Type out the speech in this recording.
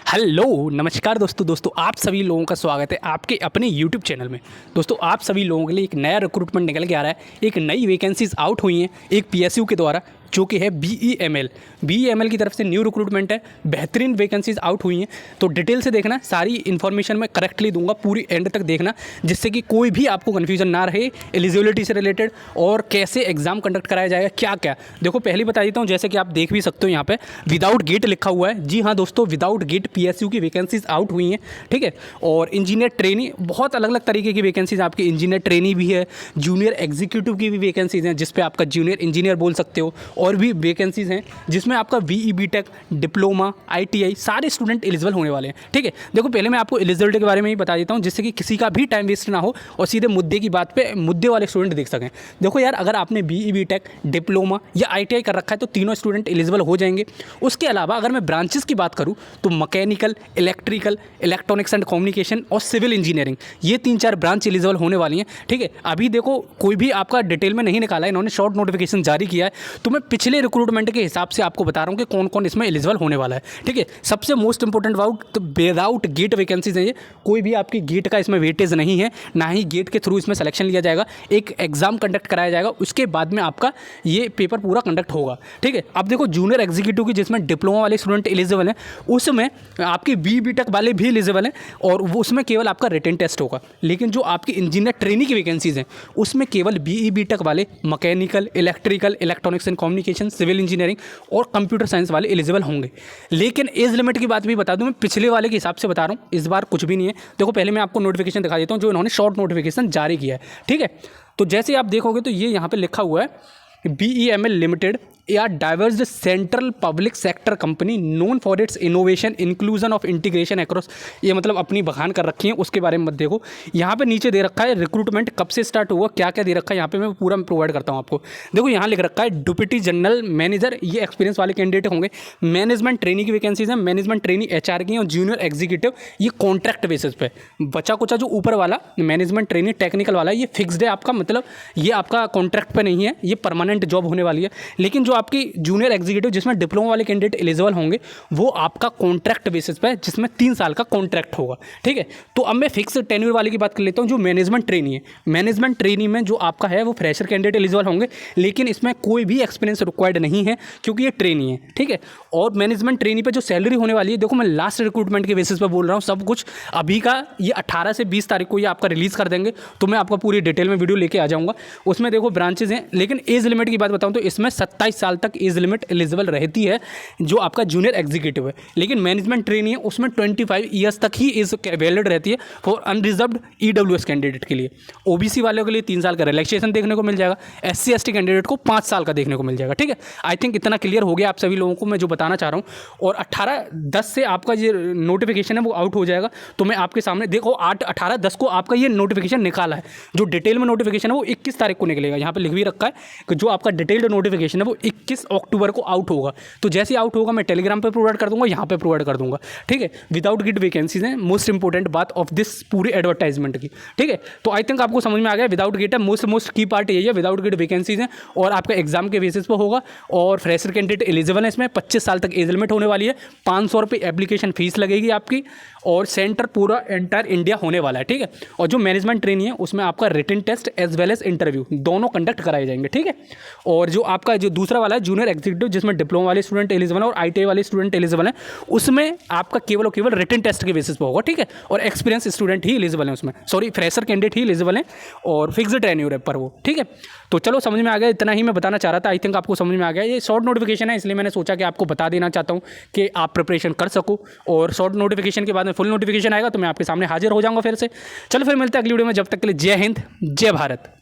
Hello नमस्कार दोस्तों आप सभी लोगों का स्वागत है आपके अपने यूट्यूब चैनल में। दोस्तों आप सभी लोगों के लिए एक नया रिक्रूटमेंट निकल के आ रहा है। एक नई वैकेंसीज आउट हुई हैं एक पीएसयू के द्वारा, जो कि है बीईएमएल की तरफ से न्यू रिक्रूटमेंट है। बेहतरीन वैकेंसीज आउट हुई हैं, तो डिटेल से देखना, सारी इन्फॉर्मेशन मैं करेक्टली दूंगा, पूरी एंड तक देखना, जिससे कि कोई भी आपको कन्फ्यूजन ना रहे एलिजिबिलिटी से रिलेटेड और कैसे एग्जाम कंडक्ट कराया जाएगा क्या क्या। देखो पहले बता देता हूँ, जैसे कि आप देख भी सकते हो यहाँ पे विदाउट गेट लिखा हुआ है। जी हाँ दोस्तों, विदाउट गेट पीएसयू की वैकेंसीज आउट हुई हैं, ठीक है। और इंजीनियर ट्रेनी, बहुत अलग अलग तरीके की वैकेंसीज आपकी, इंजीनियर ट्रेनी भी है, जूनियर एग्जीक्यूटिव की भी वैकेंसीज हैं, जिसपे आपका जूनियर इंजीनियर बोल सकते हो, और भी वैकेंसीज हैं जिसमें आपका वीई बीटेक, डिप्लोमा, आईटीआई सारे स्टूडेंट एलिजिबल होने वाले हैं, ठीक है। देखो पहले मैं आपको एलिजिबिलिटी के बारे में ही बता देता हूँ, जिससे कि किसी का भी टाइम वेस्ट ना हो और सीधे मुद्दे की बात पे मुद्दे वाले स्टूडेंट देख सकें। देखो यार, अगर आपने वीई बीटेक, डिप्लोमा या आईटीआई कर रखा है तो तीनों स्टूडेंट एलिजिबल हो जाएंगे। उसके अलावा अगर मैं ब्रांचेस की बात करूँ तो mechanical, electrical, electronics and communication और सिविल इंजीनियरिंग, ये 3-4 ब्रांच एलिजिबल होने वाली हैं, ठीक है। अभी देखो कोई भी आपका डिटेल में नहीं निकाला है, इन्होंने शॉर्ट नोटिफिकेशन जारी किया है, तो मैं पिछले रिक्रूटमेंट के हिसाब से आपको बता रहा हूँ कि कौन कौन इसमें एलिजिबल होने वाला है, ठीक है। सबसे मोस्ट इंपॉर्टेंट बात, तो विदाउट गेट वैकेंसीज है ये, कोई भी आपकी गेट का इसमें वेटेज नहीं है, ना ही गेट के थ्रू इसमें सिलेक्शन लिया जाएगा। एक एग्जाम कंडक्ट कराया जाएगा, उसके बाद में आपका ये पेपर पूरा कंडक्ट होगा, ठीक है। अब देखो जूनियर एग्जीक्यूटिव की, जिसमें डिप्लोमा वाले स्टूडेंट एलिजिबल हैं, उसमें आपके बी बीटेक वाले भी एलिजिबल हैं, और वो उसमें केवल आपका रिटन टेस्ट होगा। लेकिन जो आपकी इंजीनियर ट्रेनिंग की वैकेंसीज हैं, उसमें केवल बीई बीटेक वाले, mechanical, electrical, electronics and communication, civil engineering और कंप्यूटर साइंस वाले एलिजिबल होंगे। लेकिन एज लिमिट की बात भी बता दूं, मैं पिछले वाले के हिसाब से बता रहा हूं, इस बार कुछ भी नहीं है। देखो पहले मैं आपको नोटिफिकेशन दिखा देता हूं, जो इन्होंने शॉर्ट नोटिफिकेशन जारी किया है, ठीक है। तो जैसे आप देखोगे तो ये यहाँ पे लिखा हुआ है बीईएमएल लिमिटेड या diverse central public sector company known for its innovation inclusion of integration across, ये मतलब अपनी बखान कर रखी है, उसके बारे में मत देखो। यहाँ पे नीचे दे रखा है रिक्रूटमेंट कब से स्टार्ट हुआ, क्या क्या दे रखा है, यहाँ पे मैं पूरा प्रोवाइड करता हूँ आपको। देखो यहाँ लिख रखा है डिप्टी जनरल मैनेजर, ये एक्सपीरियंस वाले कैंडिडेट होंगे। मैनेजमेंट ट्रेनिंग की वैकेंसीज है, मैनेजमेंट ट्रेनिंग एचआर की, और जूनियर एग्जीक्यूटिव ये कॉन्ट्रैक्ट बेसिस पे। बचा कुचा जो ऊपर वाला मैनेजमेंट ट्रेनिंग टेक्निकल वाला, ये फिक्स्ड है आपका, मतलब ये आपका कॉन्ट्रैक्ट पे नहीं है, ये परमानेंट जॉब होने वाली है। लेकिन जो आपकी जूनियर एग्जीक्यूटिव, जिसमें डिप्लोमा वाले कैंडिडेट एलिजिबल होंगे, वो आपका कॉन्ट्रैक्ट बेसिस पे, जिसमें 3 साल का कॉन्ट्रैक्ट होगा, ठीक है। तो अब मैं फिक्स टेन्योर वाले की बात कर लेता हूँ, जो मैनेजमेंट ट्रेनी है। मैनेजमेंट ट्रेनी में जो आपका है वो फ्रेशर कैंडिडेट एलिजिबल होंगे, लेकिन इसमें कोई भी एक्सपीरियंस रिक्वायर्ड नहीं है, क्योंकि ये ट्रेनी है, ठीक है। और मैनेजमेंट ट्रेनी पे जो सैलरी होने वाली है, देखो मैं लास्ट रिक्रूटमेंट के बेसिस पे बोल रहा हूँ, सब कुछ अभी का, ये 18 से 20 तारीख को ये आपका रिलीज़ कर देंगे, तो मैं आपका पूरी डिटेल में वीडियो लेके आ जाऊँगा। उसमें देखो ब्रांचेज हैं, लेकिन एज लिमिट की बात बताऊँ तो इसमें 27 साल तक एज लिमिट एलिजिबल रहती है, जो आपका जूनियर एग्जीक्यूटिव है। लेकिन मैनेजमेंट ट्रेनी है, उसमें 25 ईयर्स तक ही एज वैलिड रहती है फॉर अनरिजर्व्ड ईडब्ल्यूएस कैंडिडेट के लिए। ओबीसी वालों के लिए 3 साल का रिलैक्सेशन देखने को मिल जाएगा, एससी एसटी कैंडिडेट को 5 साल का देखने को मिल जाएगा, ठीक है। आई थिंक इतना क्लियर हो गया आप सभी लोगों को मैं जो बताना चाह रहा हूँ। और 18/10 से आपका ये नोटिफिकेशन है वो आउट हो जाएगा, तो मैं आपके सामने देखो 18/10 को आपका ये नोटिफिकेशन निकाला है। जो डिटेल में नोटिफिकेशन है वो 21 तारीख को निकलेगा, यहाँ पर लिख भी रखा है कि जो आपका डिटेल्ड नोटिफिकेशन है वो 21 अक्टूबर को आउट होगा। तो जैसे आउट होगा मैं टेलीग्राम पे प्रोवाइड कर दूंगा, यहाँ पे प्रोवाइड कर दूंगा, ठीक है। विदाउट गेट वैकेंसीज हैं, मोस्ट इंपॉर्टेंट बात ऑफ दिस पूरी एडवर्टाइजमेंट की, ठीक है। तो आई थिंक आपको समझ में आ गया, विदाउट गेट है, मोस्ट की पार्ट यही है, विदाउट गेट वैकेंसीज हैं, और आपका एग्जाम के बेसिस पर होगा, और फ्रेशर कैंडिडेट एलिजिबल है। इसमें 25 साल तक एज लिमिट होने वाली है, 500 रुपये एप्लीकेशन फीस लगेगी आपकी, और सेंटर पूरा एंटायर इंडिया होने वाला है, ठीक है। और जो मैनेजमेंट ट्रेनी है उसमें आपका written test as well as interview दोनों कंडक्ट कराए जाएंगे, ठीक है। और जो आपका जो दूसरा वाला है जूनियर एग्जीक्यूटिव, जिसमें डिप्लोमा वाले स्टूडेंट एलिजिबल है और आईटीआई वाले स्टूडेंट एलिजिबल हैं, उसमें आपका केवल और केवल रिटन टेस्ट के बेसिस पर होगा, ठीक है। और एक्सपीरियंस स्टूडेंट ही एलिजिबल हैं उसमें, सॉरी फ्रेशर कैंडिडेट ही एलिजिबल हैं, और फिक्स्ड टेन्योर है पर वो, ठीक है। तो चलो समझ में आ गया, इतना ही मैं बताना चाह रहा था। आई थिंक आपको समझ में आ गया। ये शॉर्ट नोटिफिकेशन है, इसलिए मैंने सोचा कि आपको बता देना चाहता हूँ कि आप प्रिपरेशन कर सको, और शॉर्ट नोटिफिकेशन के बाद में फुल नोटिफिकेशन आएगा तो मैं आपके सामने हाजिर हो जाऊँगा फिर से। चलो फिर मिलते हैं अगली वीडियो में, जब तक के लिए जय हिंद, जय भारत।